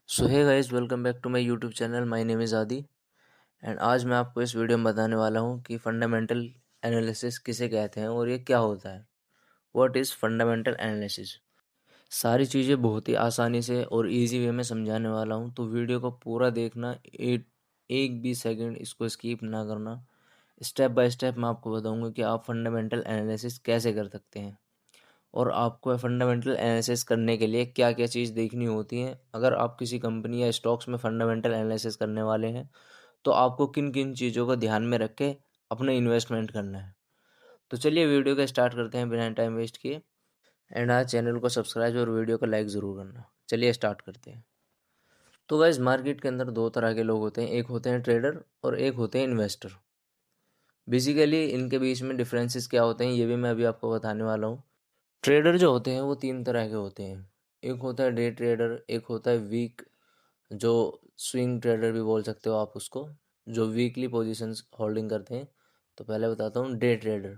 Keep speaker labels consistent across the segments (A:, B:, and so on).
A: So hey guys, welcome back to my YouTube channel. My name is Adi and आज मैं आपको इस video में बताने वाला हूँ कि फंडामेंटल एनालिसिस किसे कहते हैं और ये क्या होता है। What is fundamental analysis. सारी चीज़ें बहुत ही आसानी से और इजी वे में समझाने वाला हूँ, तो वीडियो को पूरा देखना। एक भी सेकंड इसको स्किप ना करना। स्टेप बाय स्टेप मैं आपको बताऊँगा कि आप फंडामेंटल एनालिसिस कैसे कर सकते हैं और आपको फंडामेंटल एनालिसिस करने के लिए क्या-क्या चीज़ देखनी होती हैं। अगर आप किसी कंपनी या स्टॉक्स में फंडामेंटल एनालिसिस करने वाले हैं, तो आपको किन-किन चीज़ों को ध्यान में रख के अपना इन्वेस्टमेंट करना है। तो चलिए वीडियो को स्टार्ट करते हैं बिना टाइम वेस्ट किए। एंड आज चैनल को सब्सक्राइब और वीडियो को लाइक ज़रूर करना। चलिए स्टार्ट करते हैं। तो गाइस, मार्केट के अंदर 2 तरह के लोग होते हैं, एक होते हैं ट्रेडर और एक होते हैं इन्वेस्टर। बेसिकली इनके बीच में डिफरेंसेस क्या होते हैं, ये भी मैं अभी आपको बताने वाला हूँ। ट्रेडर जो होते हैं वो 3 तरह के होते हैं। एक होता है डे ट्रेडर, एक होता है वीक, जो स्विंग ट्रेडर भी बोल सकते हो आप उसको, जो वीकली पोजीशंस होल्डिंग करते हैं। तो पहले बताता हूँ डे ट्रेडर।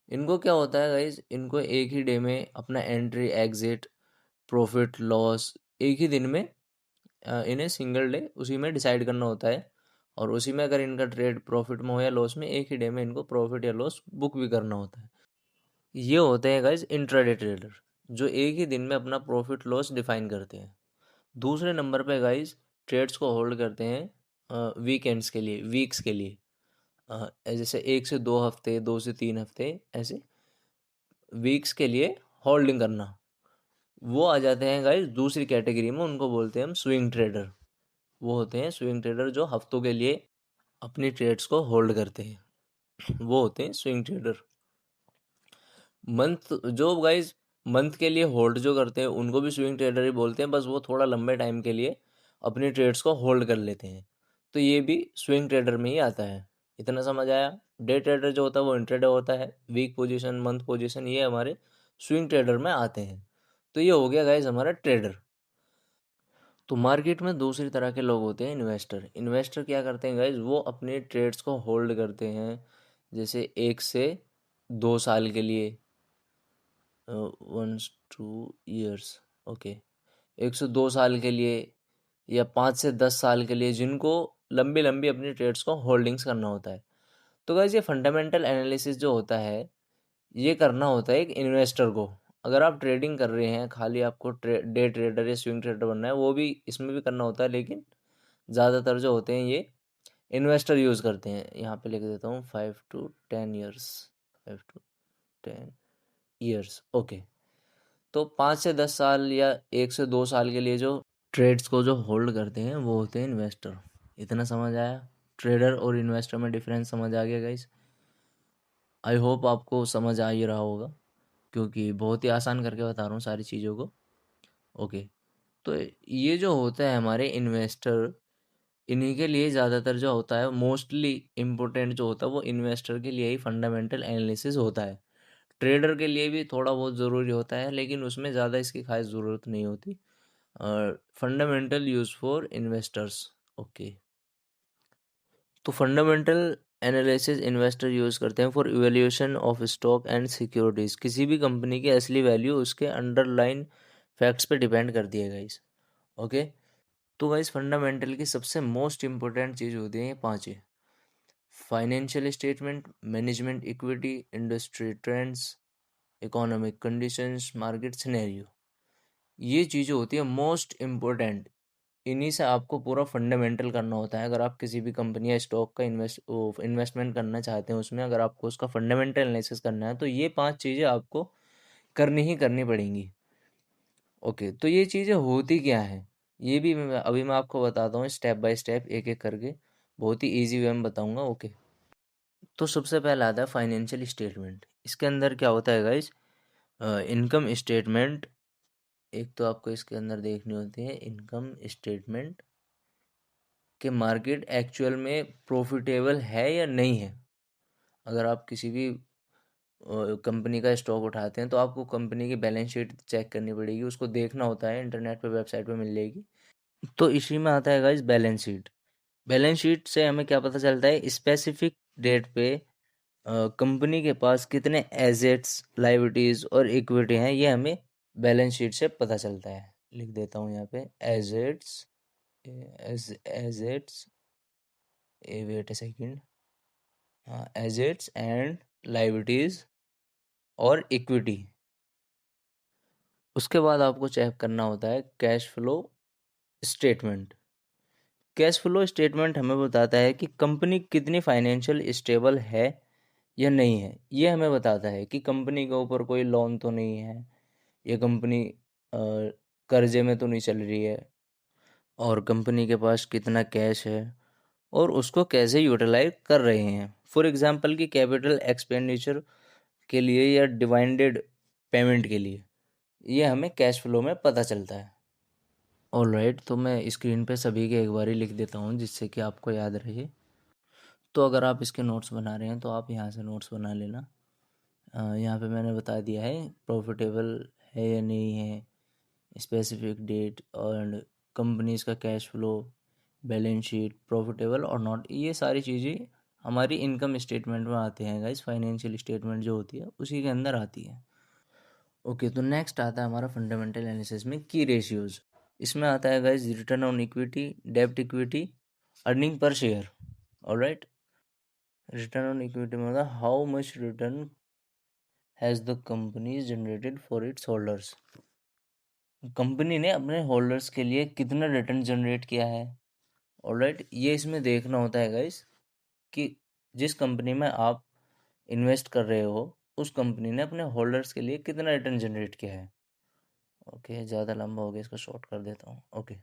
A: इनको क्या होता है गाइस, इनको एक ही डे में अपना एंट्री, एग्जिट, प्रॉफिट, लॉस एक ही दिन में इन्हें सिंगल डे उसी में डिसाइड करना होता है। और उसी में अगर इनका ट्रेड प्रॉफिट में हो या लॉस में, एक ही डे में इनको प्रॉफिट या लॉस बुक भी करना होता है। ये होते हैं गाइस इंट्राडे ट्रेडर, जो एक ही दिन में अपना प्रॉफिट लॉस डिफाइन करते हैं। दूसरे नंबर पे गाइस ट्रेड्स को होल्ड करते हैं वीकेंड्स के लिए, वीक्स के लिए। जैसे 1 से 2 हफ्ते, 2 से 3 हफ्ते, ऐसे वीक्स के लिए होल्डिंग करना। वो आ जाते हैं गाइस दूसरी कैटेगरी में, उनको बोलते हैं हम स्विंग ट्रेडर। वो होते हैं स्विंग ट्रेडर जो हफ्तों के लिए अपनी ट्रेड्स को होल्ड करते हैं। वो होते हैं स्विंग ट्रेडर। मंथ जो गाइस मंथ के लिए होल्ड जो करते हैं उनको भी स्विंग ट्रेडर ही बोलते हैं, बस वो थोड़ा लंबे टाइम के लिए अपनी ट्रेड्स को होल्ड कर लेते हैं। तो ये भी स्विंग ट्रेडर में ही आता है। इतना समझ आया। डे ट्रेडर जो होता है वो इंट्राडे होता है, वीक पोजीशन, मंथ पोजीशन ये हमारे स्विंग ट्रेडर में आते हैं। तो ये हो गया गाइस हमारा ट्रेडर। तो मार्केट में दूसरी तरह के लोग होते हैं इन्वेस्टर। इन्वेस्टर क्या करते हैं गाइज, वो अपने ट्रेड्स को होल्ड करते हैं। जैसे 1 से 2 साल के लिए, 1 to 2 years, ओके, 1 से 2 साल के लिए या 5 से 10 साल के लिए, जिनको लंबी लंबी अपनी ट्रेड्स को होल्डिंग्स करना होता है। तो गाइज ये फंडामेंटल एनालिसिस जो होता है ये करना होता है एक इन्वेस्टर को। अगर आप ट्रेडिंग कर रहे हैं, खाली आपको डे ट्रेडर या स्विंग ट्रेडर बनना है, वो भी इसमें भी करना होता है, लेकिन ज़्यादातर जो होते हैं ये इन्वेस्टर यूज़ करते हैं। यहाँ पे लिख देता हूँ 5 to 10 years, 5 to 10 years, okay. तो 5 से 10 साल या 1 से 2 साल के लिए जो ट्रेड्स को जो होल्ड करते हैं वो होते हैं इन्वेस्टर। इतना समझ आया। ट्रेडर और इन्वेस्टर में डिफरेंस समझ आ गया गाइस। आई होप आपको समझ आ ही रहा होगा, क्योंकि बहुत ही आसान करके बता रहा हूँ सारी चीज़ों को। ओके। तो ये जो होता है हमारे इन्वेस्टर, इन्हीं के लिए ज़्यादातर जो होता है, मोस्टली इम्पोर्टेंट जो होता है वो इन्वेस्टर के लिए ही फंडामेंटल एनालिसिस होता है। ट्रेडर के लिए भी थोड़ा बहुत ज़रूरी होता है, लेकिन उसमें ज़्यादा इसकी खास ज़रूरत नहीं होती। Fundamental use for investors. Okay. तो फंडामेंटल एनालिसिस इन्वेस्टर यूज़ करते हैं for evaluation of stock and securities. किसी भी कंपनी की असली वैल्यू उसके अंडरलाइन फैक्ट्स पे डिपेंड करती है गाइस। ओके। तो गाइस फंडामेंटल की सबसे मोस्ट इंपॉर्टेंट चीज़ होती है ये 5 है। Financial statement, management equity, industry trends, economic conditions, market scenario. ये चीज़ें होती है मोस्ट इम्पोर्टेंट। इन्हीं से आपको पूरा फंडामेंटल करना होता है। अगर आप किसी भी कंपनी या स्टॉक का इन्वेस्टमेंट करना चाहते हैं, उसमें अगर आपको उसका फंडामेंटल एनालिसिस करना है, तो ये 5 चीज़ें आपको करनी ही करनी पड़ेंगी। ओके। तो ये चीज़ें होती क्या हैं, ये भी मैं आपको बताता हूँ स्टेप बाय स्टेप, एक एक करके। बहुत ही ईजी वे में बताऊँगा। ओके। तो सबसे पहला आता है फाइनेंशियल स्टेटमेंट। इसके अंदर क्या होता है गाइस, इनकम स्टेटमेंट। एक तो आपको इसके अंदर देखनी होती है इनकम स्टेटमेंट कि मार्केट एक्चुअल में प्रॉफिटेबल है या नहीं है। अगर आप किसी भी कंपनी का स्टॉक उठाते हैं, तो आपको कंपनी की बैलेंस शीट चेक करनी पड़ेगी, उसको देखना होता है। इंटरनेट पे, वेबसाइट पे मिल जाएगी। तो इसी में आता है guys balance sheet. Balance sheet से हमें क्या पता चलता है, स्पेसिफिक डेट पे कंपनी के पास कितने एसेट्स, लायबिलिटीज और इक्विटी हैं, ये हमें बैलेंस शीट से पता चलता है। लिख देता हूँ यहाँ पे assets assets, wait a second, हाँ, एसेट्स एंड लायबिलिटीज और इक्विटी। उसके बाद आपको चेक करना होता है cash flow statement. Cash flow statement हमें बताता है कि कंपनी कितनी फाइनेंशियल स्टेबल है या नहीं है। ये हमें बताता है कि कंपनी के ऊपर कोई लोन तो नहीं है, ये कंपनी कर्जे में तो नहीं चल रही है, और कंपनी के पास कितना कैश है और उसको कैसे यूटिलाइज कर रहे हैं। फॉर एग्जांपल कि कैपिटल एक्सपेंडिचर के लिए या डिवाइडेड पेमेंट के लिए, ये हमें कैश फ्लो में पता चलता है। ऑलराइट, तो मैं स्क्रीन पे सभी के एक बार ही लिख देता हूँ जिससे कि आपको याद रहे। तो अगर आप इसके नोट्स बना रहे हैं तो आप यहाँ से नोट्स बना लेना। यहाँ पे मैंने बता दिया है प्रॉफिटेबल है या नहीं है, स्पेसिफिक डेट, और कंपनीज का cash flow, balance sheet, profitable और नॉट, ये सारी चीज़ें हमारी इनकम स्टेटमेंट में आते हैं गाइस। फाइनेंशियल स्टेटमेंट जो होती है उसी के अंदर आती है। ओके, तो नेक्स्ट आता है हमारा फंडामेंटल एनालिसिस में की रेशियोज। इसमें आता है गाइस रिटर्न ऑन इक्विटी, डेब्ट equity, earning per share. Alright, return on equity में होता है how much return has the company generated for its holders. Company ने अपने होल्डर्स के लिए कितना रिटर्न जनरेट किया है। ऑलराइट, ये इसमें देखना होता है गाइस कि जिस कंपनी में आप इन्वेस्ट कर रहे हो उस कंपनी ने अपने होल्डर्स के लिए कितना रिटर्न जनरेट किया है। ओके, ज़्यादा लंबा हो गया, इसको शॉर्ट कर देता हूँ। ओके,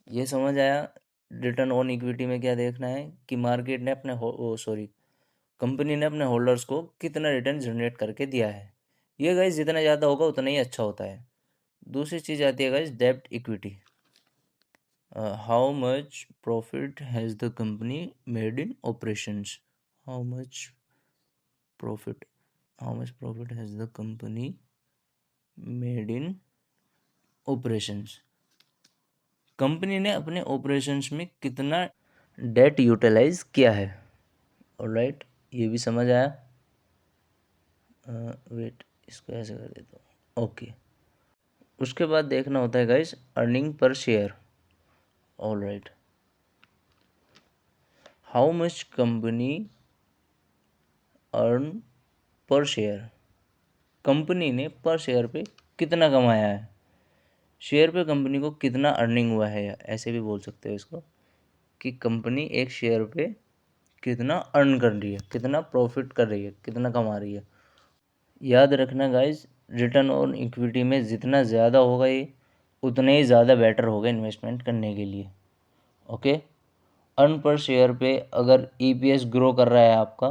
A: ये समझ आया। रिटर्न ऑन इक्विटी में क्या देखना है कि मार्केट ने अपने कंपनी ने अपने होल्डर्स को कितना रिटर्न जनरेट करके दिया है। ये गाइस जितना ज़्यादा होगा उतना ही अच्छा होता है। दूसरी चीज़ आती है गाइस डेब्ट equity. How much profit has the company made in operations. How much profit, how much profit has the company made in operations. Company ने अपने ऑपरेशंस में कितना डेट यूटिलाइज किया है। ऑलराइट, ये भी समझ आया। वेट, इसको ऐसे कर देता हूँ। ओके, उसके बाद देखना होता है guys earning per share. Alright, how much company earn पर शेयर। कंपनी ने पर शेयर पे कितना कमाया है, शेयर पे कंपनी को कितना अर्निंग हुआ है, या ऐसे भी बोल सकते हो इसको कि कंपनी एक शेयर पे कितना अर्न कर रही है, कितना प्रॉफिट कर रही है, कितना कमा रही है। याद रखना गाइज, रिटर्न ऑन इक्विटी में जितना ज़्यादा होगा ये उतना ही ज़्यादा बेटर होगा इन्वेस्टमेंट करने के लिए। ओके, अर्न पर शेयर पे अगर ईपीएस ग्रो कर रहा है आपका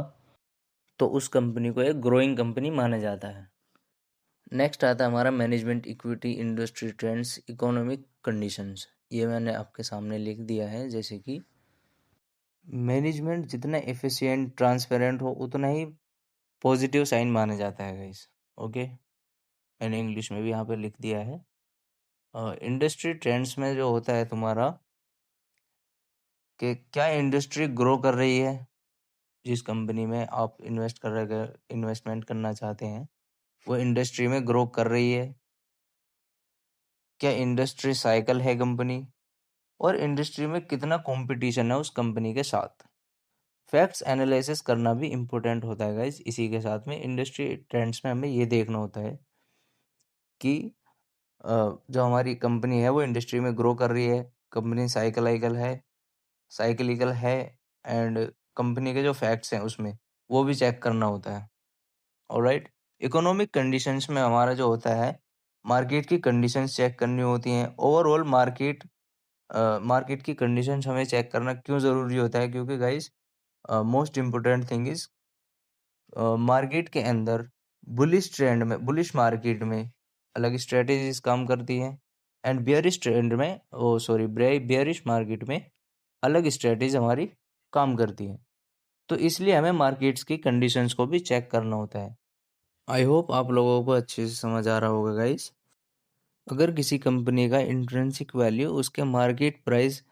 A: तो उस कंपनी को एक ग्रोइंग कंपनी माना जाता है। नेक्स्ट आता है हमारा management equity, industry trends, economic conditions. ये मैंने आपके सामने लिख दिया है। जैसे कि मैनेजमेंट जितना एफिशिएंट, ट्रांसपेरेंट हो उतना ही पॉजिटिव साइन माना जाता है गाइस। ओके, मैंने इंग्लिश में भी यहाँ पे लिख दिया है। इंडस्ट्री ट्रेंड्स में जो होता है तुम्हारा कि क्या इंडस्ट्री ग्रो कर रही है, जिस कंपनी में आप इन्वेस्टमेंट करना चाहते हैं वो इंडस्ट्री में ग्रो कर रही है, क्या इंडस्ट्री साइकिल है कंपनी, और इंडस्ट्री में कितना कंपटीशन है उस कंपनी के साथ। फैक्ट्स एनालिसिस करना भी इम्पोर्टेंट होता है गाइज। इसी के साथ में इंडस्ट्री ट्रेंड्स में हमें ये देखना होता है कि जो हमारी कंपनी है वो इंडस्ट्री में ग्रो कर रही है, कंपनी साइकिलिकल है, एंड कंपनी के जो फैक्ट्स हैं उसमें वो भी चेक करना होता है। ऑलराइट, इकोनॉमिक कंडीशंस में हमारा जो होता है मार्केट की कंडीशंस चेक करनी होती हैं। ओवरऑल मार्केट की कंडीशंस हमें चेक करना क्यों ज़रूरी होता है, क्योंकि guys most important thing is market के अंदर बुलिश मार्केट में अलग स्ट्रेटेजीज काम करती हैं, एंड बेयरिश मार्केट में अलग स्ट्रेटेजी हमारी काम करती है। तो इसलिए हमें मार्केट्स की कंडीशंस को भी चेक करना होता है। आई होप आप लोगों को अच्छे से समझ आ रहा होगा गाइस। अगर किसी कंपनी का इंट्रिंसिक वैल्यू उसके मार्केट प्राइस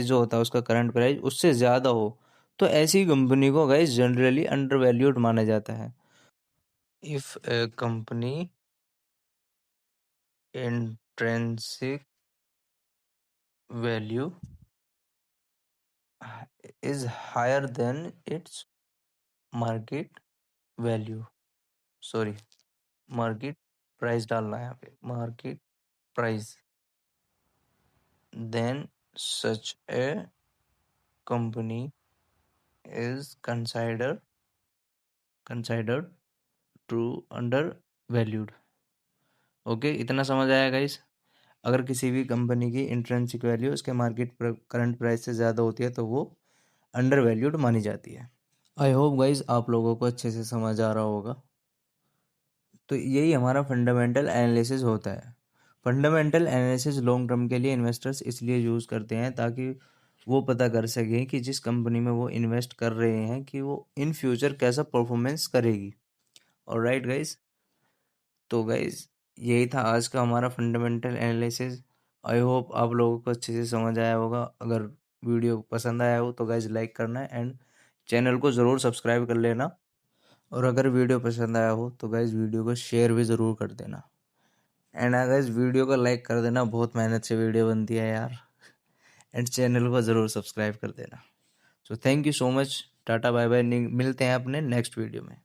A: जो होता है उसका करंट प्राइस उससे ज़्यादा हो तो ऐसी कंपनी को गाइस जनरली अंडर वैल्यूड माना जाता है। If A company intrinsic value is higher than its market value, sorry market price डालना है यहाँ पे, market price, then such a company is considered to undervalued। Okay, इतना समझ आया गाइस। अगर किसी भी कंपनी की इंट्रिंसिक वैल्यू उसके मार्केट करंट प्राइस से ज़्यादा होती है तो वो अंडर वैल्यूड मानी जाती है। आई होप गाइस आप लोगों को अच्छे से समझ आ रहा होगा। तो यही हमारा फंडामेंटल एनालिसिस होता है। फंडामेंटल एनालिसिस लॉन्ग टर्म के लिए इन्वेस्टर्स इसलिए यूज़ करते हैं ताकि वो पता कर सकें कि जिस कंपनी में वो इन्वेस्ट कर रहे हैं कि वो इन फ्यूचर कैसा परफॉर्मेंस करेगी। ऑलराइट गाइस, तो गाइस यही था आज का हमारा फंडामेंटल एनालिसिस। आई होप आप लोगों को अच्छे से समझ आया होगा। अगर वीडियो पसंद आया हो तो गाइस लाइक करना है एंड चैनल को ज़रूर सब्सक्राइब कर लेना। और अगर वीडियो पसंद आया हो तो गाइस वीडियो को शेयर भी ज़रूर कर देना। एंड गाइस वीडियो को लाइक कर देना, बहुत मेहनत से वीडियो बनती है यार। एंड चैनल को ज़रूर सब्सक्राइब कर देना। So thank you so much, tata bye bye, मिलते हैं अपने नेक्स्ट वीडियो में।